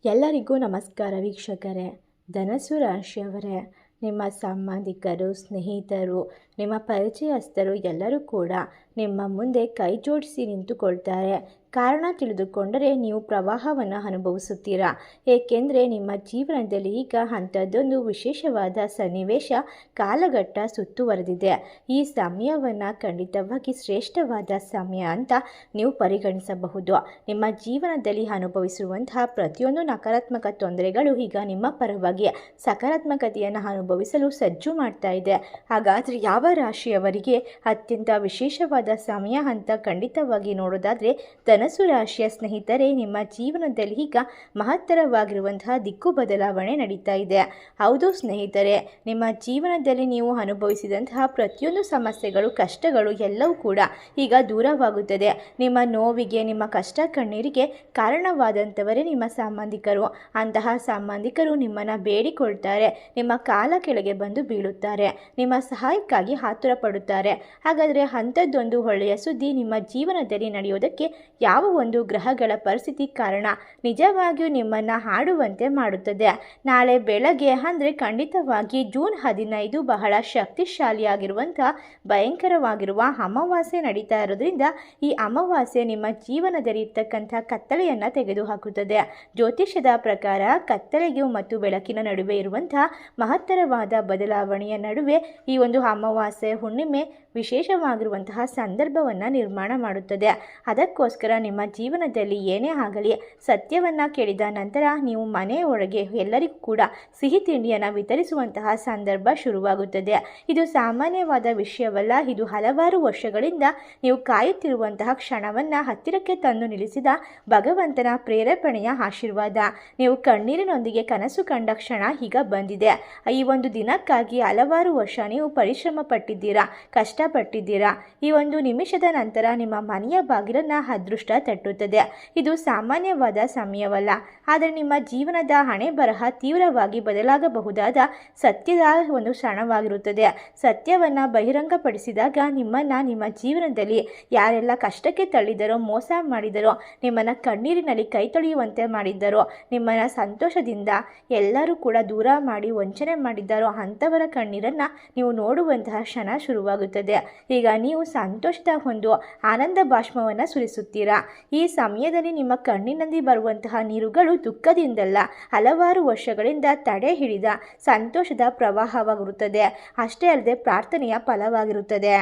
ಎಲ್ಲರಿಗೂ ನಮಸ್ಕಾರ ವೀಕ್ಷಕರೇ. ಧನಸ್ಸು ರಾಶಿಯವರೇ, ನಿಮ್ಮ ಸಂಬಂಧಿಕರು, ಸ್ನೇಹಿತರು, ನಿಮ್ಮ ಪರಿಚಯಸ್ಥರು ಎಲ್ಲರೂ ಕೂಡ ನಿಮ್ಮ ಮುಂದೆ ಕೈ ಜೋಡಿಸಿ ನಿಂತುಕೊಳ್ತಾರೆ. ಕಾರಣ ತಿಳಿದುಕೊಂಡರೆ ನೀವು ಪ್ರವಾಹವನ್ನು ಅನುಭವಿಸುತ್ತೀರಾ. ಏಕೆಂದರೆ ನಿಮ್ಮ ಜೀವನದಲ್ಲಿ ಈಗ ಅಂಥದ್ದೊಂದು ವಿಶೇಷವಾದ ಸನ್ನಿವೇಶ ಕಾಲಘಟ್ಟ ಸುತ್ತುವರೆದಿದೆ. ಈ ಸಮಯವನ್ನು ಖಂಡಿತವಾಗಿ ಶ್ರೇಷ್ಠವಾದ ಸಮಯ ಅಂತ ನೀವು ಪರಿಗಣಿಸಬಹುದು. ನಿಮ್ಮ ಜೀವನದಲ್ಲಿ ಅನುಭವಿಸಿರುವಂತಹ ಪ್ರತಿಯೊಂದು ನಕಾರಾತ್ಮಕ ತೊಂದರೆಗಳು ಈಗ ನಿಮ್ಮ ಪರವಾಗಿ ಸಕಾರಾತ್ಮಕತೆಯನ್ನು ಅನುಭವಿಸಲು ಸಜ್ಜು ಮಾಡ್ತಾ ಇದೆ. ಹಾಗಾದರೆ ಯಾವ ರಾಶಿಯವರಿಗೆ ಅತ್ಯಂತ ವಿಶೇಷವಾದ ಸಮಯ ಅಂತ ಖಂಡಿತವಾಗಿ ನೋಡೋದಾದರೆ ಧನಸ್ಸು ರಾಶಿಯ ಸ್ನೇಹಿತರೆ, ನಿಮ್ಮ ಜೀವನದಲ್ಲಿ ಈಗ ಮಹತ್ತರವಾಗಿರುವಂತಹ ದಿಕ್ಕು ಬದಲಾವಣೆ ನಡೀತಾ ಇದೆ. ಹೌದು ಸ್ನೇಹಿತರೆ, ನಿಮ್ಮ ಜೀವನದಲ್ಲಿ ನೀವು ಅನುಭವಿಸಿದಂತಹ ಪ್ರತಿಯೊಂದು ಸಮಸ್ಯೆಗಳು, ಕಷ್ಟಗಳು ಎಲ್ಲವೂ ಕೂಡ ಈಗ ದೂರವಾಗುತ್ತದೆ. ನಿಮ್ಮ ನೋವಿಗೆ, ನಿಮ್ಮ ಕಷ್ಟ ಕಣ್ಣೀರಿಗೆ ಕಾರಣವಾದಂಥವರೇ ನಿಮ್ಮ ಸಂಬಂಧಿಕರು. ಅಂತಹ ಸಂಬಂಧಿಕರು ನಿಮ್ಮನ್ನು ಬೇಡಿಕೊಳ್ತಾರೆ, ನಿಮ್ಮ ಕಾಲ ಕೆಳಗೆ ಬಂದು ಬೀಳುತ್ತಾರೆ, ನಿಮ್ಮ ಸಹಾಯಕ್ಕಾಗಿ ಆತುರ ಪಡುತ್ತಾರೆ. ಹಾಗಾದರೆ ಅಂಥದ್ದೊಂದು ಒಳ್ಳೆಯ ಸುದ್ದಿ ನಿಮ್ಮ ಜೀವನದಲ್ಲಿ ನಡೆಯೋದಕ್ಕೆ ಯಾವ ಒಂದು ಗ್ರಹಗಳ ಪರಿಸ್ಥಿತಿ ಕಾರಣ ನಿಜವಾಗಿಯೂ ನಿಮ್ಮನ್ನು ಹಾಡುವಂತೆ ಮಾಡುತ್ತದೆ. ನಾಳೆ ಬೆಳಗ್ಗೆ ಅಂದರೆ ಖಂಡಿತವಾಗಿ ಜೂನ್ 15 ಬಹಳ ಶಕ್ತಿಶಾಲಿಯಾಗಿರುವಂಥ ಭಯಂಕರವಾಗಿರುವ ಅಮಾವಾಸ್ಯೆ ನಡೀತಾ ಇರೋದ್ರಿಂದ ಈ ಅಮಾವಾಸ್ಯೆ ನಿಮ್ಮ ಜೀವನದಲ್ಲಿ ಇರ್ತಕ್ಕಂಥ ಕತ್ತಲೆಯನ್ನು ತೆಗೆದುಹಾಕುತ್ತದೆ. ಜ್ಯೋತಿಷ್ಯದ ಪ್ರಕಾರ ಕತ್ತಲೆಗೂ ಮತ್ತು ಬೆಳಕಿನ ನಡುವೆ ಇರುವಂಥ ಮಹತ್ತರವಾದ ಬದಲಾವಣೆಯ ನಡುವೆ ಈ ಒಂದು ಅಮಾವಾಸ್ಯೆ ಹುಣ್ಣಿಮೆ ವಿಶೇಷವಾಗಿರುವಂತಹ ಸಂದರ್ಭವನ್ನು ನಿರ್ಮಾಣ ಮಾಡುತ್ತದೆ. ಅದಕ್ಕೋಸ್ಕರ ನಿಮ್ಮ ಜೀವನದಲ್ಲಿ ಏನೇ ಆಗಲಿ ಸತ್ಯವನ್ನು ಕೇಳಿದ ನಂತರ ನೀವು ಮನೆಯೊಳಗೆ ಎಲ್ಲರಿಗೂ ಕೂಡ ಸಿಹಿ ತಿಂಡಿಯನ್ನು ವಿತರಿಸುವಂತಹ ಸಂದರ್ಭ ಶುರುವಾಗುತ್ತದೆ. ಇದು ಸಾಮಾನ್ಯವಾದ ವಿಷಯವಲ್ಲ. ಇದು ಹಲವಾರು ವರ್ಷಗಳಿಂದ ನೀವು ಕಾಯುತ್ತಿರುವಂತಹ ಕ್ಷಣವನ್ನು ಹತ್ತಿರಕ್ಕೆ ತಂದು ನಿಲ್ಲಿಸಿದ ಭಗವಂತನ ಪ್ರೇರೇಪಣೆಯ ಆಶೀರ್ವಾದ. ನೀವು ಕಣ್ಣೀರಿನೊಂದಿಗೆ ಕನಸು ಕಂಡ ಕ್ಷಣ ಈಗ ಬಂದಿದೆ. ಈ ಒಂದು ದಿನಕ್ಕಾಗಿ ಹಲವಾರು ವರ್ಷ ನೀವು ಪರಿಶ್ರಮ ಪಟ್ಟಿದ್ದೀರಾ, ಕಷ್ಟಪಟ್ಟಿದ್ದೀರಾ. ಈ ಒಂದು ನಿಮಿಷದ ನಂತರ ನಿಮ್ಮ ಮನೆಯ ಬಾಗಿಲನ್ನು ಅದೃಷ್ಟ ತಟ್ಟುತ್ತದೆ. ಇದು ಸಾಮಾನ್ಯವಾದ ಸಮಯವಲ್ಲ, ಆದರೆ ನಿಮ್ಮ ಜೀವನದ ಹಣೆ ಬರಹ ತೀವ್ರವಾಗಿ ಬದಲಾಗಬಹುದಾದ ಸತ್ಯದ ಒಂದು ಕ್ಷಣವಾಗಿರುತ್ತದೆ. ಸತ್ಯವನ್ನು ಬಹಿರಂಗಪಡಿಸಿದಾಗ ನಿಮ್ಮ ಜೀವನದಲ್ಲಿ ಯಾರೆಲ್ಲ ಕಷ್ಟಕ್ಕೆ ತಳ್ಳಿದರೋ, ಮೋಸ ಮಾಡಿದರೋ, ನಿಮ್ಮನ್ನು ಕಣ್ಣೀರಿನಲ್ಲಿ ಕೈ ತೊಳೆಯುವಂತೆ ಮಾಡಿದ್ದರೋ, ನಿಮ್ಮನ್ನು ಸಂತೋಷದಿಂದ ಎಲ್ಲರೂ ಕೂಡ ದೂರ ಮಾಡಿ ವಂಚನೆ ಮಾಡಿದ್ದಾರೋ ಅಂಥವರ ಕಣ್ಣೀರನ್ನು ನೀವು ನೋಡುವಂತಹ ಕ್ಷಣ ಶುರುವಾಗುತ್ತದೆ. ಈಗ ನೀವು ಸಂತೋಷದ ಒಂದು ಆನಂದ ಬಾಷ್ಪವನ್ನು ಸುರಿಸುತ್ತೀರಾ. ಈ ಸಮಯದಲ್ಲಿ ನಿಮ್ಮ ಕಣ್ಣಿನಲ್ಲಿ ಬರುವಂತಹ ನೀರುಗಳು ದುಃಖದಿಂದಲ್ಲ, ಹಲವಾರು ವರ್ಷಗಳಿಂದ ತಡೆ ಹಿಡಿದ ಸಂತೋಷದ ಪ್ರವಾಹವಾಗಿರುತ್ತದೆ. ಅಷ್ಟೇ ಅಲ್ಲದೆ ಪ್ರಾರ್ಥನೆಯ ಫಲವಾಗಿರುತ್ತದೆ.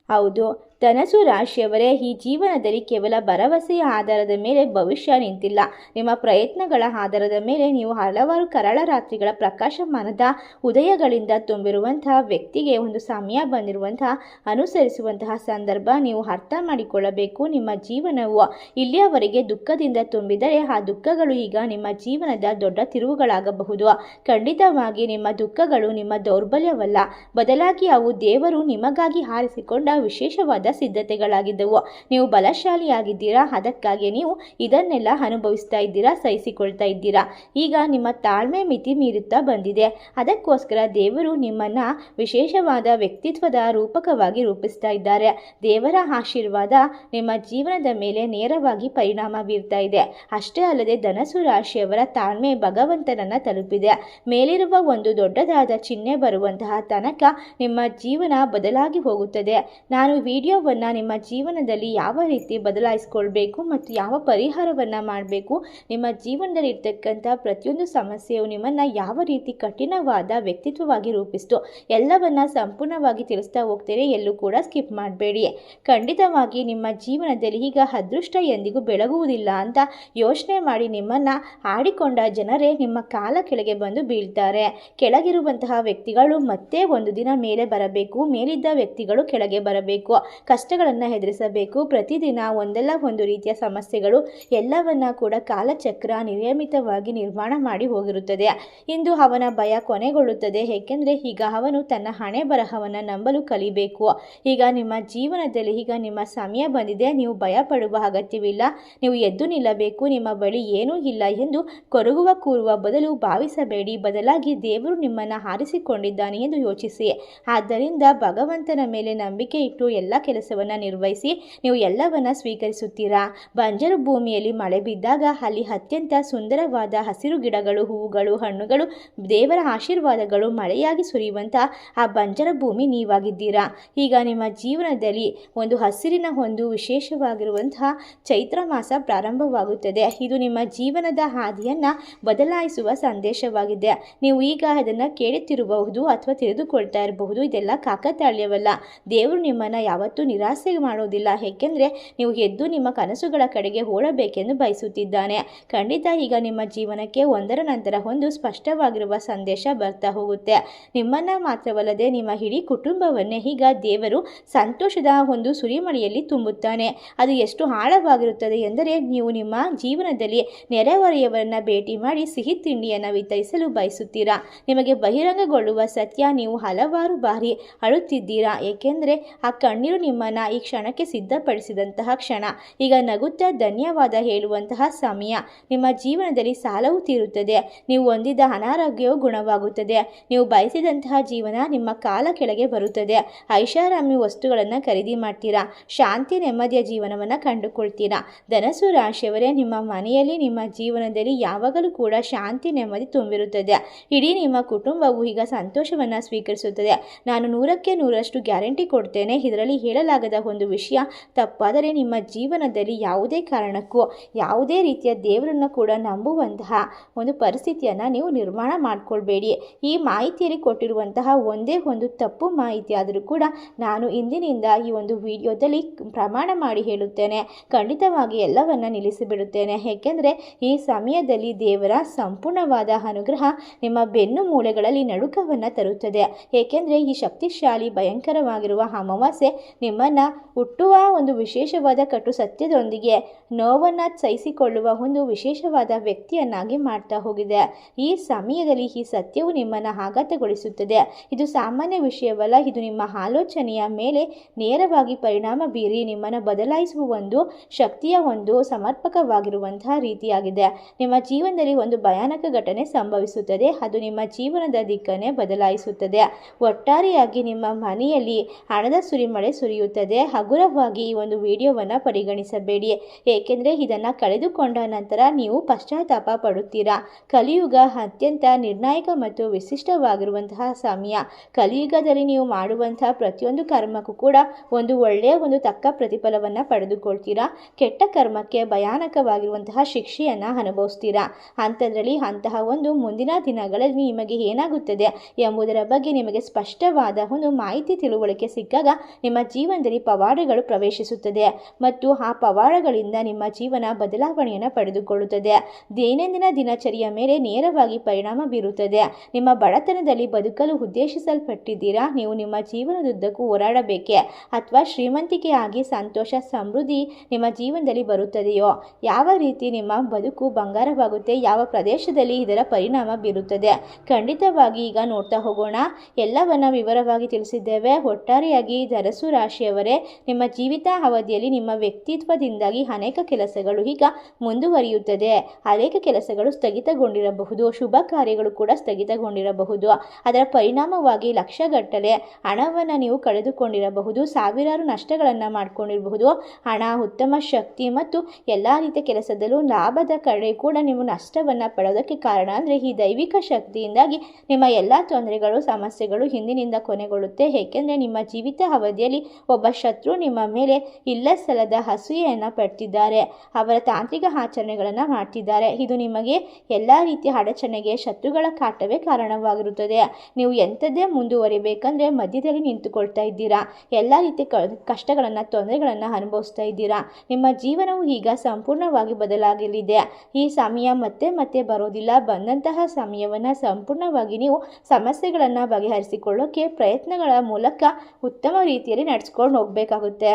ಹೌದು, ಧನಸ್ಸು ರಾಶಿಯವರೇ, ಈ ಜೀವನದಲ್ಲಿ ಕೇವಲ ಭರವಸೆಯ ಆಧಾರದ ಮೇಲೆ ಭವಿಷ್ಯ ನಿಂತಿಲ್ಲ. ನಿಮ್ಮ ಪ್ರಯತ್ನಗಳ ಆಧಾರದ ಮೇಲೆ ನೀವು ಹಲವಾರು ಕರಾಳ ರಾತ್ರಿಗಳ ಪ್ರಕಾಶಮಾನದ ಉದಯಗಳಿಂದ ತುಂಬಿರುವಂತಹ ವ್ಯಕ್ತಿಗೆ ಒಂದು ಸಮಯ ಬಂದಿರುವಂತಹ ಅನುಸರಿಸುವಂತಹ ಸಂದರ್ಭ ನೀವು ಅರ್ಥ ಮಾಡಿಕೊಳ್ಳಬೇಕು. ನಿಮ್ಮ ಜೀವನವು ಇಲ್ಲಿಯವರೆಗೆ ದುಃಖದಿಂದ ತುಂಬಿದರೆ ಆ ದುಃಖಗಳು ಈಗ ನಿಮ್ಮ ಜೀವನದ ದೊಡ್ಡ ತಿರುವುಗಳಾಗಬಹುದು. ಖಂಡಿತವಾಗಿ ನಿಮ್ಮ ದುಃಖಗಳು ನಿಮ್ಮ ದೌರ್ಬಲ್ಯವಲ್ಲ, ಬದಲಾಗಿ ಅವು ದೇವರು ನಿಮಗಾಗಿ ಆರಿಸಿಕೊಂಡ ವಿಶೇಷವಾದ ಸಿದ್ಧತೆಗಳಾಗಿದ್ದವು. ನೀವು ಬಲಶಾಲಿಯಾಗಿದ್ದೀರಾ, ಅದಕ್ಕಾಗಿ ನೀವು ಇದನ್ನೆಲ್ಲ ಅನುಭವಿಸ್ತಾ ಇದ್ದೀರಾ, ಸಹಿಸಿಕೊಳ್ತಾ ಇದ್ದೀರಾ. ಈಗ ನಿಮ್ಮ ತಾಳ್ಮೆ ಮಿತಿ ಮೀರುತ್ತಾ ಬಂದಿದೆ. ಅದಕ್ಕೋಸ್ಕರ ದೇವರು ನಿಮ್ಮನ್ನು ವಿಶೇಷವಾದ ವ್ಯಕ್ತಿತ್ವದ ರೂಪಕವಾಗಿ ರೂಪಿಸ್ತಾ ಇದ್ದಾರೆ. ದೇವರ ಆಶೀರ್ವಾದ ನಿಮ್ಮ ಜೀವನದ ಮೇಲೆ ನೇರವಾಗಿ ಪರಿಣಾಮ ಬೀರ್ತಾ ಇದೆ. ಅಷ್ಟೇ ಅಲ್ಲದೆ ಧನಸ್ಸು ರಾಶಿಯವರ ತಾಳ್ಮೆ ಭಗವಂತನನ್ನು ತಲುಪಿದೆ. ಮೇಲಿರುವ ಒಂದು ದೊಡ್ಡದಾದ ಚಿಹ್ನೆ ಬರುವಂತಹ ತನಕ ನಿಮ್ಮ ಜೀವನ ಬದಲಾಗಿ ಹೋಗುತ್ತದೆ. ನಾನು ವಿಡಿಯೋವನ್ನು ನಿಮ್ಮ ಜೀವನದಲ್ಲಿ ಯಾವ ರೀತಿ ಬದಲಾಯಿಸ್ಕೊಳ್ಬೇಕು ಮತ್ತು ಯಾವ ಪರಿಹಾರವನ್ನು ಮಾಡಬೇಕು, ನಿಮ್ಮ ಜೀವನದಲ್ಲಿ ಇರ್ತಕ್ಕಂಥ ಪ್ರತಿಯೊಂದು ಸಮಸ್ಯೆಯು ನಿಮ್ಮನ್ನು ಯಾವ ರೀತಿ ಕಠಿಣವಾದ ವ್ಯಕ್ತಿತ್ವವಾಗಿ ರೂಪಿಸ್ತು ಎಲ್ಲವನ್ನ ಸಂಪೂರ್ಣವಾಗಿ ತಿಳಿಸ್ತಾ ಹೋಗ್ತೇನೆ. ಎಲ್ಲೂ ಕೂಡ ಸ್ಕಿಪ್ ಮಾಡಬೇಡಿ. ಖಂಡಿತವಾಗಿ ನಿಮ್ಮ ಜೀವನದಲ್ಲಿ ಈಗ ಅದೃಷ್ಟ ಎಂದಿಗೂ ಬೆಳಗುವುದಿಲ್ಲ ಅಂತ ಯೋಚನೆ ಮಾಡಿ ನಿಮ್ಮನ್ನು ಆಡಿಕೊಂಡ ಜನರೇ ನಿಮ್ಮ ಕಾಲ ಕೆಳಗೆ ಬಂದು ಬೀಳ್ತಾರೆ. ಕೆಳಗಿರುವಂತಹ ವ್ಯಕ್ತಿಗಳು ಮತ್ತೆ ಒಂದು ದಿನ ಮೇಲೆ ಬರಬೇಕು, ಮೇಲಿದ್ದ ವ್ಯಕ್ತಿಗಳು ಕೆಳಗೆ ಬರಬೇಕು, ಕಷ್ಟಗಳನ್ನು ಎದುರಿಸಬೇಕು. ಪ್ರತಿದಿನ ಒಂದಲ್ಲ ಒಂದು ರೀತಿಯ ಸಮಸ್ಯೆಗಳು ಎಲ್ಲವನ್ನ ಕೂಡ ಕಾಲಚಕ್ರ ನಿಯಮಿತವಾಗಿ ನಿರ್ಮಾಣ ಮಾಡಿ ಹೋಗಿರುತ್ತದೆ. ಇಂದು ಅವನ ಭಯ ಕೊನೆಗೊಳ್ಳುತ್ತದೆ, ಏಕೆಂದರೆ ಈಗ ಅವನು ತನ್ನ ಹಣೆ ಬರಹವನ್ನು ನಂಬಲು ಕಲಿಬೇಕು. ಈಗ ನಿಮ್ಮ ಜೀವನದಲ್ಲಿ ಈಗ ನಿಮ್ಮ ಸಮಯ ಬಂದಿದೆ. ನೀವು ಭಯ ಪಡುವ ಅಗತ್ಯವಿಲ್ಲ. ನೀವು ಎದ್ದು ನಿಲ್ಲಬೇಕು. ನಿಮ್ಮ ಬಳಿ ಏನೂ ಇಲ್ಲ ಎಂದು ಕೊರಗುವ ಕೂರುವ ಬದಲು ಭಾವಿಸಬೇಡಿ. ಬದಲಾಗಿ ದೇವರು ನಿಮ್ಮನ್ನು ಆರಿಸಿಕೊಂಡಿದ್ದಾನೆ ಎಂದು ಯೋಚಿಸಿ. ಆದ್ದರಿಂದ ಭಗವಂತನ ಮೇಲೆ ನಂಬಿಕೆ ಇಟ್ಟು ಎಲ್ಲ ಕೆಲಸ ಕೆಲಸವನ್ನು ನಿರ್ವಹಿಸಿ ನೀವು ಎಲ್ಲವನ್ನ ಸ್ವೀಕರಿಸುತ್ತೀರಾ. ಬಂಜರು ಭೂಮಿಯಲ್ಲಿ ಮಳೆ ಬಿದ್ದಾಗ ಅಲ್ಲಿ ಅತ್ಯಂತ ಸುಂದರವಾದ ಹಸಿರು ಗಿಡಗಳು, ಹೂವುಗಳು, ಹಣ್ಣುಗಳು, ದೇವರ ಆಶೀರ್ವಾದಗಳು ಮಳೆಯಾಗಿ ಸುರಿಯುವಂಥ ಆ ಬಂಜರ ಭೂಮಿ ನೀವಾಗಿದ್ದೀರಾ. ಈಗ ನಿಮ್ಮ ಜೀವನದಲ್ಲಿ ಒಂದು ಹಸಿರಿನ ಒಂದು ವಿಶೇಷವಾಗಿರುವಂತಹ ಚೈತ್ರ ಮಾಸ ಪ್ರಾರಂಭವಾಗುತ್ತದೆ. ಇದು ನಿಮ್ಮ ಜೀವನದ ಹಾದಿಯನ್ನು ಬದಲಾಯಿಸುವ ಸಂದೇಶವಾಗಿದೆ. ನೀವು ಈಗ ಅದನ್ನು ಕೇಳುತ್ತಿರಬಹುದು ಅಥವಾ ತಿಳಿದುಕೊಳ್ತಾ ಇರಬಹುದು. ಇದೆಲ್ಲ ಕಾಕತಾಳೀಯವಲ್ಲ. ದೇವರು ನಿಮ್ಮನ್ನು ಯಾವತ್ತೂ ನಿರಾಸೆ ಮಾಡೋದಿಲ್ಲ. ಏಕೆಂದರೆ ನೀವು ಎದ್ದು ನಿಮ್ಮ ಕನಸುಗಳ ಕಡೆಗೆ ಓಡಬೇಕೆಂದು ಬಯಸುತ್ತಿದ್ದಾನೆ. ಖಂಡಿತ ಈಗ ನಿಮ್ಮ ಜೀವನಕ್ಕೆ ಒಂದರ ನಂತರ ಒಂದು ಸ್ಪಷ್ಟವಾಗಿರುವ ಸಂದೇಶ ಬರ್ತಾ ಹೋಗುತ್ತೆ. ನಿಮ್ಮನ್ನು ಮಾತ್ರವಲ್ಲದೆ ನಿಮ್ಮ ಇಡೀ ಕುಟುಂಬವನ್ನೇ ಈಗ ದೇವರು ಸಂತೋಷದ ಒಂದು ಸುರಿಮಳೆಯಲ್ಲಿ ತುಂಬುತ್ತಾನೆ. ಅದು ಎಷ್ಟು ಆಳವಾಗಿರುತ್ತದೆ ಎಂದರೆ ನೀವು ನಿಮ್ಮ ಜೀವನದಲ್ಲಿ ನೆರೆಹೊರೆಯವರನ್ನು ಭೇಟಿ ಮಾಡಿ ಸಿಹಿ ತಿಂಡಿಯನ್ನು ವಿತರಿಸಲು ಬಯಸುತ್ತೀರಾ. ನಿಮಗೆ ಬಹಿರಂಗಗೊಳ್ಳುವ ಸತ್ಯ, ನೀವು ಹಲವಾರು ಬಾರಿ ಅಳುತ್ತಿದ್ದೀರಾ. ಏಕೆಂದರೆ ಆ ಕಣ್ಣೀರು ನಿಮ್ಮನ್ನು ಈ ಕ್ಷಣಕ್ಕೆ ಸಿದ್ಧಪಡಿಸಿದಂತಹ ಕ್ಷಣ. ಈಗ ನಗುತ್ತಾ ಧನ್ಯವಾದ ಹೇಳುವಂತಹ ಸಮಯ. ನಿಮ್ಮ ಜೀವನದಲ್ಲಿ ಸಾಲವು ತೀರುತ್ತದೆ. ನೀವು ಹೊಂದಿದ ಅನಾರೋಗ್ಯವು ಗುಣವಾಗುತ್ತದೆ. ನೀವು ಬಯಸಿದಂತಹ ಜೀವನ ನಿಮ್ಮ ಕಾಲ ಕೆಳಗೆ ಬರುತ್ತದೆ. ಐಷಾರಾಮಿ ವಸ್ತುಗಳನ್ನು ಖರೀದಿ ಮಾಡ್ತೀರಾ. ಶಾಂತಿ ನೆಮ್ಮದಿಯ ಜೀವನವನ್ನು ಕಂಡುಕೊಳ್ತೀರಾ. ಧನಸ್ಸು ರಾಶಿಯವರೇ, ನಿಮ್ಮ ಮನೆಯಲ್ಲಿ ನಿಮ್ಮ ಜೀವನದಲ್ಲಿ ಯಾವಾಗಲೂ ಕೂಡ ಶಾಂತಿ ನೆಮ್ಮದಿ ತುಂಬಿರುತ್ತದೆ. ಇಡೀ ನಿಮ್ಮ ಕುಟುಂಬವು ಈಗ ಸಂತೋಷವನ್ನು ಸ್ವೀಕರಿಸುತ್ತದೆ. ನಾನು 100ಕ್ಕೆ 100ರಷ್ಟು ಗ್ಯಾರಂಟಿ ಕೊಡ್ತೇನೆ. ಇದರಲ್ಲಿ ಹೇಳಲಾಗದ ಒಂದು ವಿಷಯ ತಪ್ಪಾದರೆ ನಿಮ್ಮ ಜೀವನದಲ್ಲಿ ಯಾವುದೇ ಕಾರಣಕ್ಕೂ ಯಾವುದೇ ರೀತಿಯ ದೇವರನ್ನು ಕೂಡ ನಂಬುವಂತಹ ಒಂದು ಪರಿಸ್ಥಿತಿಯನ್ನು ನೀವು ನಿರ್ಮಾಣ ಮಾಡಿಕೊಳ್ಬೇಡಿ. ಈ ಮಾಹಿತಿಯಲ್ಲಿ ಕೊಟ್ಟಿರುವಂತಹ ಒಂದೇ ಒಂದು ತಪ್ಪು ಮಾಹಿತಿ ಆದರೂ ಕೂಡ ನಾನು ಇಂದಿನಿಂದ ಈ ಒಂದು ವಿಡಿಯೋದಲ್ಲಿ ಪ್ರಮಾಣ ಮಾಡಿ ಹೇಳುತ್ತೇನೆ. ಖಂಡಿತವಾಗಿ ಎಲ್ಲವನ್ನ ನಿಲ್ಲಿಸಿಬಿಡುತ್ತೇನೆ. ಏಕೆಂದರೆ ಈ ಸಮಯದಲ್ಲಿ ದೇವರ ಸಂಪೂರ್ಣವಾದ ಅನುಗ್ರಹ ನಿಮ್ಮ ಬೆನ್ನು ಮೂಳೆಗಳಲ್ಲಿ ನಡುಕವನ್ನು ತರುತ್ತದೆ. ಏಕೆಂದರೆ ಈ ಶಕ್ತಿಶಾಲಿ ಭಯಂಕರವಾಗಿರುವ ಅಮಾವಾಸ್ಯೆ ನಿಮ್ಮನ್ನು ಹುಟ್ಟುವ ಒಂದು ವಿಶೇಷವಾದ ಕಟು ಸತ್ಯದೊಂದಿಗೆ ನೋವನ್ನು ಸಹಿಸಿಕೊಳ್ಳುವ ಒಂದು ವಿಶೇಷವಾದ ವ್ಯಕ್ತಿಯನ್ನಾಗಿ ಮಾಡ್ತಾ ಹೋಗಿದೆ. ಈ ಸಮಯದಲ್ಲಿ ಈ ಸತ್ಯವು ನಿಮ್ಮನ್ನು ಆಘಾತಗೊಳಿಸುತ್ತದೆ. ಇದು ಸಾಮಾನ್ಯ ವಿಷಯವಲ್ಲ. ಇದು ನಿಮ್ಮ ಆಲೋಚನೆಯ ಮೇಲೆ ನೇರವಾಗಿ ಪರಿಣಾಮ ಬೀರಿ ನಿಮ್ಮನ್ನು ಬದಲಾಯಿಸುವ ಒಂದು ಶಕ್ತಿಯ ಒಂದು ಸಮರ್ಪಕವಾಗಿರುವಂತಹ ರೀತಿಯಾಗಿದೆ. ನಿಮ್ಮ ಜೀವನದಲ್ಲಿ ಒಂದು ಭಯಾನಕ ಘಟನೆ ಸಂಭವಿಸುತ್ತದೆ. ಅದು ನಿಮ್ಮ ಜೀವನದ ದಿಕ್ಕನ್ನೇ ಬದಲಾಯಿಸುತ್ತದೆ. ಒಟ್ಟಾರೆಯಾಗಿ ನಿಮ್ಮ ಮನೆಯಲ್ಲಿ ಹಣದ ಸುರಿಮಳೆ ಸುರಿಯುತ್ತದೆ. ಹಗುರವಾಗಿ ಈ ಒಂದು ವಿಡಿಯೋವನ್ನು ಪರಿಗಣಿಸಬೇಡಿ. ಏಕೆಂದರೆ ಇದನ್ನು ಕಳೆದುಕೊಂಡ ನಂತರ ನೀವು ಪಶ್ಚಾತ್ತಾಪ ಪಡುತ್ತೀರಾ. ಕಲಿಯುಗ ಅತ್ಯಂತ ನಿರ್ಣಾಯಕ ಮತ್ತು ವಿಶಿಷ್ಟವಾಗಿರುವಂತಹ ಸಮಯ. ಕಲಿಯುಗದಲ್ಲಿ ನೀವು ಮಾಡುವಂತಹ ಪ್ರತಿಯೊಂದು ಕರ್ಮಕ್ಕೂ ಕೂಡ ಒಂದು ಒಳ್ಳೆಯ ಒಂದು ತಕ್ಕ ಪ್ರತಿಫಲವನ್ನು ಪಡೆದುಕೊಳ್ತೀರಾ. ಕೆಟ್ಟ ಕರ್ಮಕ್ಕೆ ಭಯಾನಕವಾಗಿರುವಂತಹ ಶಿಕ್ಷೆಯನ್ನು ಅನುಭವಿಸ್ತೀರಾ. ಅಂಥದ್ರಲ್ಲಿ ಅಂತಹ ಒಂದು ಮುಂದಿನ ದಿನಗಳಲ್ಲಿ ನಿಮಗೆ ಏನಾಗುತ್ತದೆ ಎಂಬುದರ ಬಗ್ಗೆ ನಿಮಗೆ ಸ್ಪಷ್ಟವಾದ ಒಂದು ಮಾಹಿತಿ ತಿಳುವಳಿಕೆ ಸಿಕ್ಕಾಗ ನಿಮ್ಮ ಜೀವನದಲ್ಲಿ ಪವಾಡಗಳು ಪ್ರವೇಶಿಸುತ್ತದೆ ಮತ್ತು ಆ ಪವಾಡಗಳಿಂದ ನಿಮ್ಮ ಜೀವನ ಬದಲಾವಣೆಯನ್ನು ಪಡೆದುಕೊಳ್ಳುತ್ತದೆ. ದೈನಂದಿನ ದಿನಚರಿಯ ಮೇಲೆ ನೇರವಾಗಿ ಪರಿಣಾಮ ಬೀರುತ್ತದೆ. ನಿಮ್ಮ ಬಡತನದಲ್ಲಿ ಬದುಕಲು ಉದ್ದೇಶಿಸಲ್ಪಟ್ಟಿದ್ದೀರಾ. ನೀವು ನಿಮ್ಮ ಜೀವನದುದ್ದಕ್ಕೂ ಹೋರಾಡಬೇಕೆ ಅಥವಾ ಶ್ರೀಮಂತಿಕೆ ಆಗಿ ಸಂತೋಷ ಸಮೃದ್ಧಿ ನಿಮ್ಮ ಜೀವನದಲ್ಲಿ ಬರುತ್ತದೆಯೋ? ಯಾವ ರೀತಿ ನಿಮ್ಮ ಬದುಕು ಬಂಗಾರವಾಗುತ್ತೆ? ಯಾವ ಪ್ರದೇಶದಲ್ಲಿ ಇದರ ಪರಿಣಾಮ ಬೀರುತ್ತದೆ? ಖಂಡಿತವಾಗಿ ಈಗ ನೋಡ್ತಾ ಹೋಗೋಣ. ಎಲ್ಲವನ್ನ ವಿವರವಾಗಿ ತಿಳಿಸಿದ್ದೇವೆ. ಒಟ್ಟಾರೆಯಾಗಿ ಧನಸ್ಸು ರಾಶಿಯವರೇ, ನಿಮ್ಮ ಜೀವಿತ ಅವಧಿಯಲ್ಲಿ ನಿಮ್ಮ ವ್ಯಕ್ತಿತ್ವದಿಂದಾಗಿ ಅನೇಕ ಕೆಲಸಗಳು ಈಗ ಮುಂದುವರಿಯುತ್ತದೆ. ಅನೇಕ ಕೆಲಸಗಳು ಸ್ಥಗಿತಗೊಂಡಿರಬಹುದು. ಶುಭ ಕಾರ್ಯಗಳು ಕೂಡ ಸ್ಥಗಿತಗೊಂಡಿರಬಹುದು. ಅದರ ಪರಿಣಾಮವಾಗಿ ಲಕ್ಷಗಟ್ಟಲೆ ಹಣವನ್ನು ನೀವು ಕಳೆದುಕೊಂಡಿರಬಹುದು. ಸಾವಿರಾರು ನಷ್ಟಗಳನ್ನು ಮಾಡಿಕೊಂಡಿರಬಹುದು. ಹಣ, ಉತ್ತಮ ಶಕ್ತಿ ಮತ್ತು ಎಲ್ಲ ರೀತಿಯ ಕೆಲಸದಲ್ಲೂ ಲಾಭದ ಕಡೆ ಕೂಡ ನೀವು ನಷ್ಟವನ್ನು ಪಡೋದಕ್ಕೆ ಕಾರಣ ಅಂದರೆ ಈ ದೈವಿಕ ಶಕ್ತಿಯಿಂದಾಗಿ ನಿಮ್ಮ ಎಲ್ಲ ತೊಂದರೆಗಳು, ಸಮಸ್ಯೆಗಳು ಹಿಂದಿನಿಂದ ಕೊನೆಗೊಳ್ಳುತ್ತೆ. ಏಕೆಂದರೆ ನಿಮ್ಮ ಜೀವಿತ ಅವಧಿಯಲ್ಲಿ ಒಬ್ಬ ಶತ್ರು ನಿಮ್ಮ ಮೇಲೆ ಇಲ್ಲ ಸಲ್ಲದ ಅಸೂಯೆಯನ್ನು ಪಡ್ತಿದ್ದಾರೆ. ಅವರ ತಾಂತ್ರಿಕ ಆಚರಣೆಗಳನ್ನು ಮಾಡ್ತಿದ್ದಾರೆ. ಇದು ನಿಮಗೆ ಎಲ್ಲ ರೀತಿಯ ಅಡಚಣೆಗೆ, ಶತ್ರುಗಳ ಕಾಟವೇ ಕಾರಣವಾಗಿರುತ್ತದೆ. ನೀವು ಎಂಥದ್ದೇ ಮುಂದುವರಿಬೇಕಂದ್ರೆ ಮಧ್ಯದಲ್ಲಿ ನಿಂತುಕೊಳ್ತಾ ಇದ್ದೀರಾ. ಎಲ್ಲ ರೀತಿಯ ಕಷ್ಟಗಳನ್ನು, ತೊಂದರೆಗಳನ್ನು ಅನುಭವಿಸ್ತಾ ಇದ್ದೀರಾ. ನಿಮ್ಮ ಜೀವನವು ಈಗ ಸಂಪೂರ್ಣವಾಗಿ ಬದಲಾಗಲಿದೆ. ಈ ಸಮಯ ಮತ್ತೆ ಮತ್ತೆ ಬರೋದಿಲ್ಲ. ಬಂದಂತಹ ಸಮಯವನ್ನು ಸಂಪೂರ್ಣವಾಗಿ ನೀವು ಸಮಸ್ಯೆಗಳನ್ನು ಬಗೆಹರಿಸಿಕೊಳ್ಳೋಕೆ ಪ್ರಯತ್ನಗಳ ಮೂಲಕ ಉತ್ತಮ ರೀತಿಯಲ್ಲಿ ನಡೆಸ್ಕೊಂಡು ಹೋಗಬೇಕಾಗುತ್ತೆ.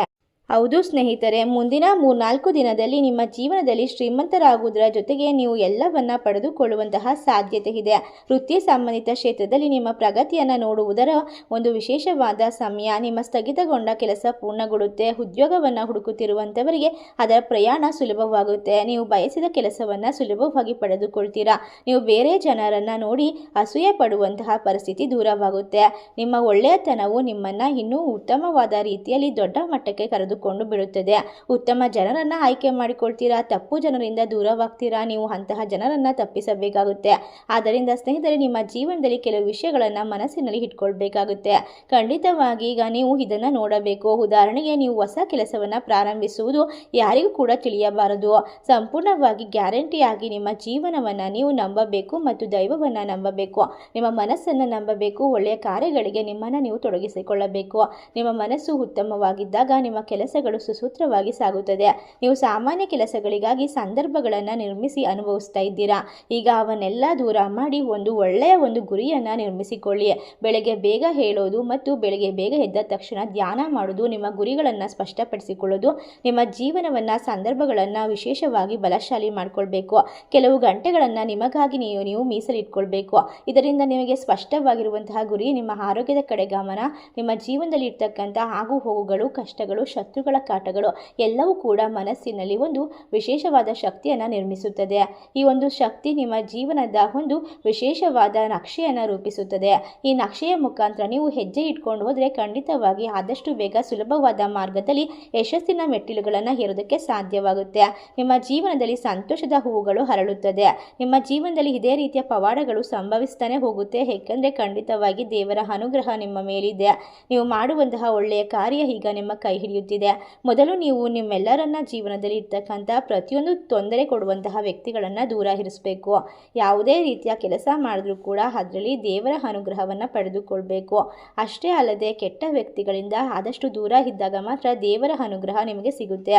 ಹೌದು ಸ್ನೇಹಿತರೆ, ಮುಂದಿನ 3-4 ದಿನದಲ್ಲಿ ನಿಮ್ಮ ಜೀವನದಲ್ಲಿ ಶ್ರೀಮಂತರಾಗುವುದರ ಜೊತೆಗೆ ನೀವು ಎಲ್ಲವನ್ನ ಪಡೆದುಕೊಳ್ಳುವಂತಹ ಸಾಧ್ಯತೆ ಇದೆ. ವೃತ್ತಿ ಸಂಬಂಧಿತ ಕ್ಷೇತ್ರದಲ್ಲಿ ನಿಮ್ಮ ಪ್ರಗತಿಯನ್ನು ನೋಡುವುದರ ಒಂದು ವಿಶೇಷವಾದ ಸಮಯ. ನಿಮ್ಮ ಸ್ಥಗಿತಗೊಂಡ ಕೆಲಸ ಪೂರ್ಣಗೊಳ್ಳುತ್ತೆ. ಉದ್ಯೋಗವನ್ನು ಹುಡುಕುತ್ತಿರುವಂಥವರಿಗೆ ಅದರ ಪ್ರಯಾಣ ಸುಲಭವಾಗುತ್ತೆ. ನೀವು ಬಯಸಿದ ಕೆಲಸವನ್ನು ಸುಲಭವಾಗಿ ಪಡೆದುಕೊಳ್ತೀರಾ. ನೀವು ಬೇರೆ ಜನರನ್ನು ನೋಡಿ ಅಸೂಯೆ ಪಡುವಂತಹ ಪರಿಸ್ಥಿತಿ ದೂರವಾಗುತ್ತೆ. ನಿಮ್ಮ ಒಳ್ಳೆಯತನವು ನಿಮ್ಮನ್ನು ಇನ್ನೂ ಉತ್ತಮವಾದ ರೀತಿಯಲ್ಲಿ ದೊಡ್ಡ ಮಟ್ಟಕ್ಕೆ ಕರೆದುಕೊಂಡು ಬಿಡುತ್ತದೆ. ಉತ್ತಮ ಜನರನ್ನ ಆಯ್ಕೆ ಮಾಡಿಕೊಳ್ತೀರಾ. ತಪ್ಪು ಜನರಿಂದ ದೂರವಾಗ್ತೀರಾ. ನೀವು ಅಂತಹ ಜನರನ್ನ ತಪ್ಪಿಸಬೇಕಾಗುತ್ತೆ. ಆದ್ದರಿಂದ ಸ್ನೇಹಿತರೆ, ನಿಮ್ಮ ಜೀವನದಲ್ಲಿ ಕೆಲವು ವಿಷಯಗಳನ್ನು ಮನಸ್ಸಿನಲ್ಲಿ ಇಟ್ಕೊಳ್ಬೇಕಾಗುತ್ತೆ. ಖಂಡಿತವಾಗಿ ಈಗ ನೀವು ಇದನ್ನು ನೋಡಬೇಕು. ಉದಾಹರಣೆಗೆ, ನೀವು ಹೊಸ ಕೆಲಸವನ್ನು ಪ್ರಾರಂಭಿಸುವುದು ಯಾರಿಗೂ ಕೂಡ ತಿಳಿಯಬಾರದು. ಸಂಪೂರ್ಣವಾಗಿ ಗ್ಯಾರಂಟಿಯಾಗಿ ನಿಮ್ಮ ಜೀವನವನ್ನು ನೀವು ನಂಬಬೇಕು ಮತ್ತು ದೈವವನ್ನು ನಂಬಬೇಕು. ನಿಮ್ಮ ಮನಸ್ಸನ್ನು ನಂಬಬೇಕು. ಒಳ್ಳೆಯ ಕಾರ್ಯಗಳಿಗೆ ನಿಮ್ಮನ್ನು ನೀವು ತೊಡಗಿಸಿಕೊಳ್ಳಬೇಕು. ನಿಮ್ಮ ಮನಸ್ಸು ಉತ್ತಮವಾಗಿದ್ದಾಗ ನಿಮ್ಮ ಕೆಲಸಗಳು ಸುಸೂತ್ರವಾಗಿ ಸಾಗುತ್ತದೆ. ನೀವು ಸಾಮಾನ್ಯ ಕೆಲಸಗಳಿಗಾಗಿ ಸಂದರ್ಭಗಳನ್ನು ನಿರ್ಮಿಸಿ ಅನುಭವಿಸ್ತಾ ಇದ್ದೀರಾ. ಈಗ ಅವನ್ನೆಲ್ಲ ದೂರ ಮಾಡಿ ಒಳ್ಳೆಯ ಗುರಿಯನ್ನು ನಿರ್ಮಿಸಿಕೊಳ್ಳಿ. ಬೆಳಗ್ಗೆ ಬೇಗ ಹೇಳೋದು ಮತ್ತು ಬೆಳಗ್ಗೆ ಬೇಗ ಎದ್ದ ತಕ್ಷಣ ಧ್ಯಾನ ಮಾಡೋದು, ನಿಮ್ಮ ಗುರಿಗಳನ್ನು ಸ್ಪಷ್ಟಪಡಿಸಿಕೊಳ್ಳೋದು, ನಿಮ್ಮ ಜೀವನವನ್ನು ಸಂದರ್ಭಗಳನ್ನು ವಿಶೇಷವಾಗಿ ಬಲಶಾಲಿ ಮಾಡಿಕೊಳ್ಬೇಕು. ಕೆಲವು ಗಂಟೆಗಳನ್ನು ನಿಮಗಾಗಿ ನೀವು ಮೀಸಲಿಟ್ಕೊಳ್ಬೇಕು. ಇದರಿಂದ ನಿಮಗೆ ಸ್ಪಷ್ಟವಾಗಿರುವಂತಹ ಗುರಿ, ನಿಮ್ಮ ಆರೋಗ್ಯದ ಕಡೆ ಗಮನ, ನಿಮ್ಮ ಜೀವನದಲ್ಲಿ ಇರ್ತಕ್ಕಂಥ ಆಗು ಹೋಗುಗಳು, ಕಷ್ಟಗಳು, ಶತ್ರುಗಳ ಕಾಟಗಳು ಎಲ್ಲವೂ ಕೂಡ ಮನಸ್ಸಿನಲ್ಲಿ ಒಂದು ವಿಶೇಷವಾದ ಶಕ್ತಿಯನ್ನು ನಿರ್ಮಿಸುತ್ತದೆ. ಈ ಒಂದು ಶಕ್ತಿ ನಿಮ್ಮ ಜೀವನದ ಒಂದು ವಿಶೇಷವಾದ ನಕ್ಷೆಯನ್ನು ರೂಪಿಸುತ್ತದೆ. ಈ ನಕ್ಷೆಯ ಮುಖಾಂತರ ನೀವು ಹೆಜ್ಜೆ ಇಟ್ಕೊಂಡು ಹೋದರೆ ಖಂಡಿತವಾಗಿ ಆದಷ್ಟು ಬೇಗ ಸುಲಭವಾದ ಮಾರ್ಗದಲ್ಲಿ ಯಶಸ್ಸಿನ ಮೆಟ್ಟಿಲುಗಳನ್ನು ಏರೋದಕ್ಕೆ ಸಾಧ್ಯವಾಗುತ್ತೆ. ನಿಮ್ಮ ಜೀವನದಲ್ಲಿ ಸಂತೋಷದ ಹೂವುಗಳು ಹರಳುತ್ತದೆ. ನಿಮ್ಮ ಜೀವನದಲ್ಲಿ ಇದೇ ರೀತಿಯ ಪವಾಡಗಳು ಸಂಭವಿಸ್ತಾನೆ ಹೋಗುತ್ತೆ. ಏಕೆಂದರೆ ಖಂಡಿತವಾಗಿ ದೇವರ ಅನುಗ್ರಹ ನಿಮ್ಮ ಮೇಲಿದೆ. ನೀವು ಮಾಡುವಂತಹ ಒಳ್ಳೆಯ ಕಾರ್ಯ ಈಗ ನಿಮ್ಮ ಕೈ ಹಿಡಿಯುತ್ತಿದೆ. ಮೊದಲು ನೀವು ನಿಮ್ಮೆಲ್ಲರನ್ನ ಜೀವನದಲ್ಲಿ ಇರ್ತಕ್ಕಂಥ ಪ್ರತಿಯೊಂದು ತೊಂದರೆ ಕೊಡುವಂತಹ ವ್ಯಕ್ತಿಗಳನ್ನು ದೂರ ಇರಿಸಬೇಕು. ಯಾವುದೇ ರೀತಿಯ ಕೆಲಸ ಮಾಡಿದ್ರೂ ಕೂಡ ಅದರಲ್ಲಿ ದೇವರ ಅನುಗ್ರಹವನ್ನು ಪಡೆದುಕೊಳ್ಬೇಕು. ಅಷ್ಟೇ ಅಲ್ಲದೆ ಕೆಟ್ಟ ವ್ಯಕ್ತಿಗಳಿಂದ ಆದಷ್ಟು ದೂರ ಇದ್ದಾಗ ಮಾತ್ರ ದೇವರ ಅನುಗ್ರಹ ನಿಮಗೆ ಸಿಗುತ್ತೆ.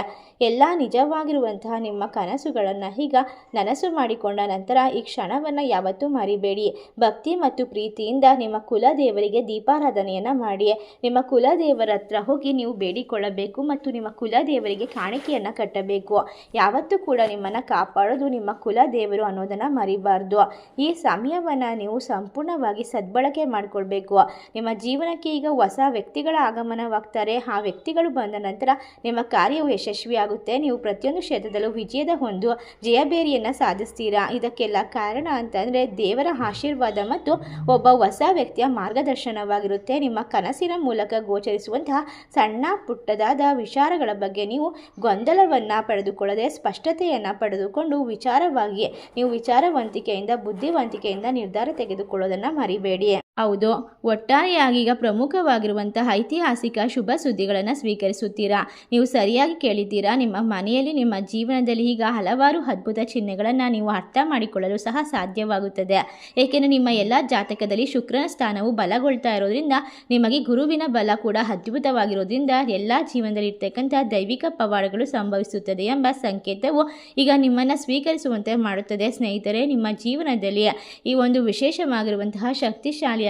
ಎಲ್ಲ ನಿಜವಾಗಿರುವಂತಹ ನಿಮ್ಮ ಕನಸುಗಳನ್ನು ಈಗ ನನಸು ಮಾಡಿಕೊಂಡ ನಂತರ ಈ ಕ್ಷಣವನ್ನು ಯಾವತ್ತೂ ಮರಿಬೇಡಿ. ಭಕ್ತಿ ಮತ್ತು ಪ್ರೀತಿಯಿಂದ ನಿಮ್ಮ ಕುಲದೇವರಿಗೆ ದೀಪಾರಾಧನೆಯನ್ನು ಮಾಡಿ. ನಿಮ್ಮ ಕುಲದೇವರ ಹತ್ರ ಹೋಗಿ ನೀವು ಬೇಡಿಕೊಳ್ಳಬೇಕು ಮತ್ತು ನಿಮ್ಮ ಕುಲದೇವರಿಗೆ ಕಾಣಿಕೆಯನ್ನು ಕಟ್ಟಬೇಕು. ಯಾವತ್ತೂ ಕೂಡ ನಿಮ್ಮನ್ನು ಕಾಪಾಡೋದು ನಿಮ್ಮ ಕುಲದೇವರು ಅನ್ನೋದನ್ನು ಮರಿಬಾರ್ದು. ಈ ಸಮಯವನ್ನು ನೀವು ಸಂಪೂರ್ಣವಾಗಿ ಸದ್ಬಳಕೆ ಮಾಡಿಕೊಳ್ಬೇಕು. ನಿಮ್ಮ ಜೀವನಕ್ಕೆ ಈಗ ಹೊಸ ವ್ಯಕ್ತಿಗಳ ಆಗಮನವಾಗ್ತಾರೆ. ಆ ವ್ಯಕ್ತಿಗಳು ಬಂದ ನಂತರ ನಿಮ್ಮ ಕಾರ್ಯವು ಯಶಸ್ವಿಯಾಗುತ್ತೆ. ನೀವು ಪ್ರತಿಯೊಂದು ಕ್ಷೇತ್ರದಲ್ಲೂ ವಿಜಯದ ಒಂದು ಜಯಬೇರಿಯನ್ನು ಸಾಧಿಸ್ತೀರಾ. ಇದಕ್ಕೆಲ್ಲ ಕಾರಣ ಅಂತಂದರೆ ದೇವರ ಆಶೀರ್ವಾದ ಮತ್ತು ಒಬ್ಬ ಹೊಸ ವ್ಯಕ್ತಿಯ ಮಾರ್ಗದರ್ಶನವಾಗಿರುತ್ತೆ. ನಿಮ್ಮ ಕನಸಿನ ಮೂಲಕ ಗೋಚರಿಸುವಂತಹ ಸಣ್ಣ ಪುಟ್ಟದಾದ ವಿಚಾರಗಳ ಬಗ್ಗೆ ನೀವು ಗೊಂದಲವನ್ನು ಪಡೆದುಕೊಳ್ಳದೆ ಸ್ಪಷ್ಟತೆಯನ್ನು ಪಡೆದುಕೊಂಡು ನೀವು ವಿಚಾರವಂತಿಕೆಯಿಂದ ಬುದ್ಧಿವಂತಿಕೆಯಿಂದ ನಿರ್ಧಾರ ತೆಗೆದುಕೊಳ್ಳೋದನ್ನು ಮರಿಬೇಡಿ. ಹೌದು, ಒಟ್ಟಾರೆಯಾಗಿ ಈಗ ಪ್ರಮುಖವಾಗಿರುವಂತಹ ಐತಿಹಾಸಿಕ ಶುಭ ಸುದ್ದಿಗಳನ್ನು ಸ್ವೀಕರಿಸುತ್ತೀರಾ. ನೀವು ಸರಿಯಾಗಿ ಕೇಳಿದ್ದೀರಾ. ನಿಮ್ಮ ಮನೆಯಲ್ಲಿ, ನಿಮ್ಮ ಜೀವನದಲ್ಲಿ ಈಗ ಹಲವಾರು ಅದ್ಭುತ ಚಿಹ್ನೆಗಳನ್ನು ನೀವು ಅರ್ಥ ಮಾಡಿಕೊಳ್ಳಲು ಸಹ ಸಾಧ್ಯವಾಗುತ್ತದೆ. ಏಕೆಂದರೆ ನಿಮ್ಮ ಎಲ್ಲ ಜಾತಕದಲ್ಲಿ ಶುಕ್ರನ ಸ್ಥಾನವು ಬಲಗೊಳ್ತಾ ಇರೋದ್ರಿಂದ ನಿಮಗೆ ಗುರುವಿನ ಬಲ ಕೂಡ ಅದ್ಭುತವಾಗಿರೋದ್ರಿಂದ ಎಲ್ಲ ಜೀವನದಲ್ಲಿ ಇರ್ತಕ್ಕಂಥ ದೈವಿಕ ಪವಾಡಗಳು ಸಂಭವಿಸುತ್ತದೆ ಎಂಬ ಸಂಕೇತವು ಈಗ ನಿಮ್ಮನ್ನು ಸ್ವೀಕರಿಸುವಂತೆ ಮಾಡುತ್ತದೆ. ಸ್ನೇಹಿತರೆ, ನಿಮ್ಮ ಜೀವನದಲ್ಲಿ ಈ ಒಂದು ವಿಶೇಷವಾಗಿರುವಂತಹ ಶಕ್ತಿಶಾಲಿಯಾಗಿರುವಂತಹ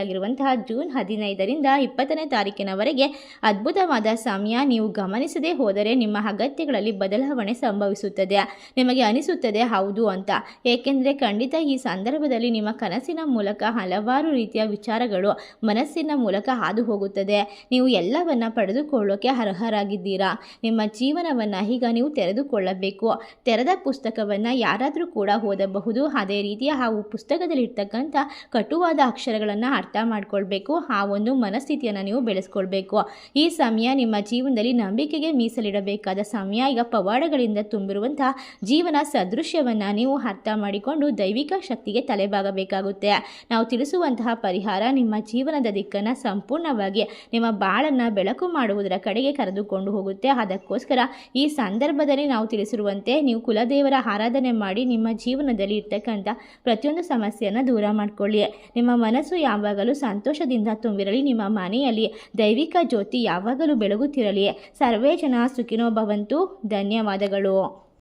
ಜೂನ್ 15ರಿಂದ 20ನೇ ತಾರೀಕಿನವರೆಗೆ ಅದ್ಭುತವಾದ ಸಮಯ. ನೀವು ಗಮನಿಸದೇ ಹೋದರೆ ನಿಮ್ಮ ಅಗತ್ಯಗಳಲ್ಲಿ ಬದಲಾವಣೆ ಸಂಭವಿಸುತ್ತದೆ. ನಿಮಗೆ ಅನಿಸುತ್ತದೆ ಹೌದು ಅಂತ. ಏಕೆಂದರೆ ಖಂಡಿತ ಈ ಸಂದರ್ಭದಲ್ಲಿ ನಿಮ್ಮ ಕನಸಿನ ಮೂಲಕ ಹಲವಾರು ರೀತಿಯ ವಿಚಾರಗಳು ಮನಸ್ಸಿನ ಮೂಲಕ ಹಾದು ಹೋಗುತ್ತದೆ. ನೀವು ಎಲ್ಲವನ್ನ ಪಡೆದುಕೊಳ್ಳೋಕೆ ಅರ್ಹರಾಗಿದ್ದೀರಾ. ನಿಮ್ಮ ಜೀವನವನ್ನು ಈಗ ನೀವು ತೆರೆದುಕೊಳ್ಳಬೇಕು. ತೆರೆದ ಪುಸ್ತಕವನ್ನು ಯಾರಾದರೂ ಕೂಡ ಓದಬಹುದು. ಅದೇ ರೀತಿಯ ಆ ಪುಸ್ತಕದಲ್ಲಿ ಇರ್ತಕ್ಕಂಥ ಕಟುವಾದ ಅಕ್ಷರಗಳನ್ನು ಅರ್ಥ ಮಾಡ್ಕೊಳ್ಬೇಕು. ಆ ಒಂದು ಮನಸ್ಥಿತಿಯನ್ನು ನೀವು ಬೆಳೆಸ್ಕೊಳ್ಬೇಕು. ಈ ಸಮಯ ನಿಮ್ಮ ಜೀವನದಲ್ಲಿ ನಂಬಿಕೆಗೆ ಮೀಸಲಿಡಬೇಕಾದ ಸಮಯ. ಈಗ ಪವಾಡಗಳಿಂದ ತುಂಬಿರುವಂತಹ ಜೀವನ ಸದೃಶ್ಯವನ್ನು ನೀವು ಅರ್ಥ ಮಾಡಿಕೊಂಡು ದೈವಿಕ ಶಕ್ತಿಗೆ ತಲೆಬಾಗಬೇಕಾಗುತ್ತೆ. ನಾವು ತಿಳಿಸುವಂತಹ ಪರಿಹಾರ ನಿಮ್ಮ ಜೀವನದ ದಿಕ್ಕನ್ನು ಸಂಪೂರ್ಣವಾಗಿ ನಿಮ್ಮ ಬಾಳನ್ನು ಬೆಳಕು ಮಾಡುವುದರ ಕಡೆಗೆ ಕರೆದುಕೊಂಡು ಹೋಗುತ್ತೆ. ಅದಕ್ಕೋಸ್ಕರ ಈ ಸಂದರ್ಭದಲ್ಲಿ ನಾವು ತಿಳಿಸಿರುವಂತೆ ನೀವು ಕುಲದೇವರ ಆರಾಧನೆ ಮಾಡಿ ನಿಮ್ಮ ಜೀವನದಲ್ಲಿ ಇರ್ತಕ್ಕಂಥ ಪ್ರತಿಯೊಂದು ಸಮಸ್ಯೆಯನ್ನು ದೂರ ಮಾಡಿಕೊಳ್ಳಿ. ನಿಮ್ಮ ಮನಸ್ಸು ಯಾವಾಗಲೂ ಸಂತೋಷದಿಂದ ತುಂಬಿರಲಿ. ನಿಮ್ಮ ಮನೆಯಲ್ಲಿ ದೈವಿಕ ಜ್ಯೋತಿ ಯಾವಾಗಲೂ ಬೆಳಗುತ್ತಿರಲಿ. ಸರ್ವೇ ಜನ ಸುಖಿನೋ ಭವಂತು. ಧನ್ಯವಾದಗಳು.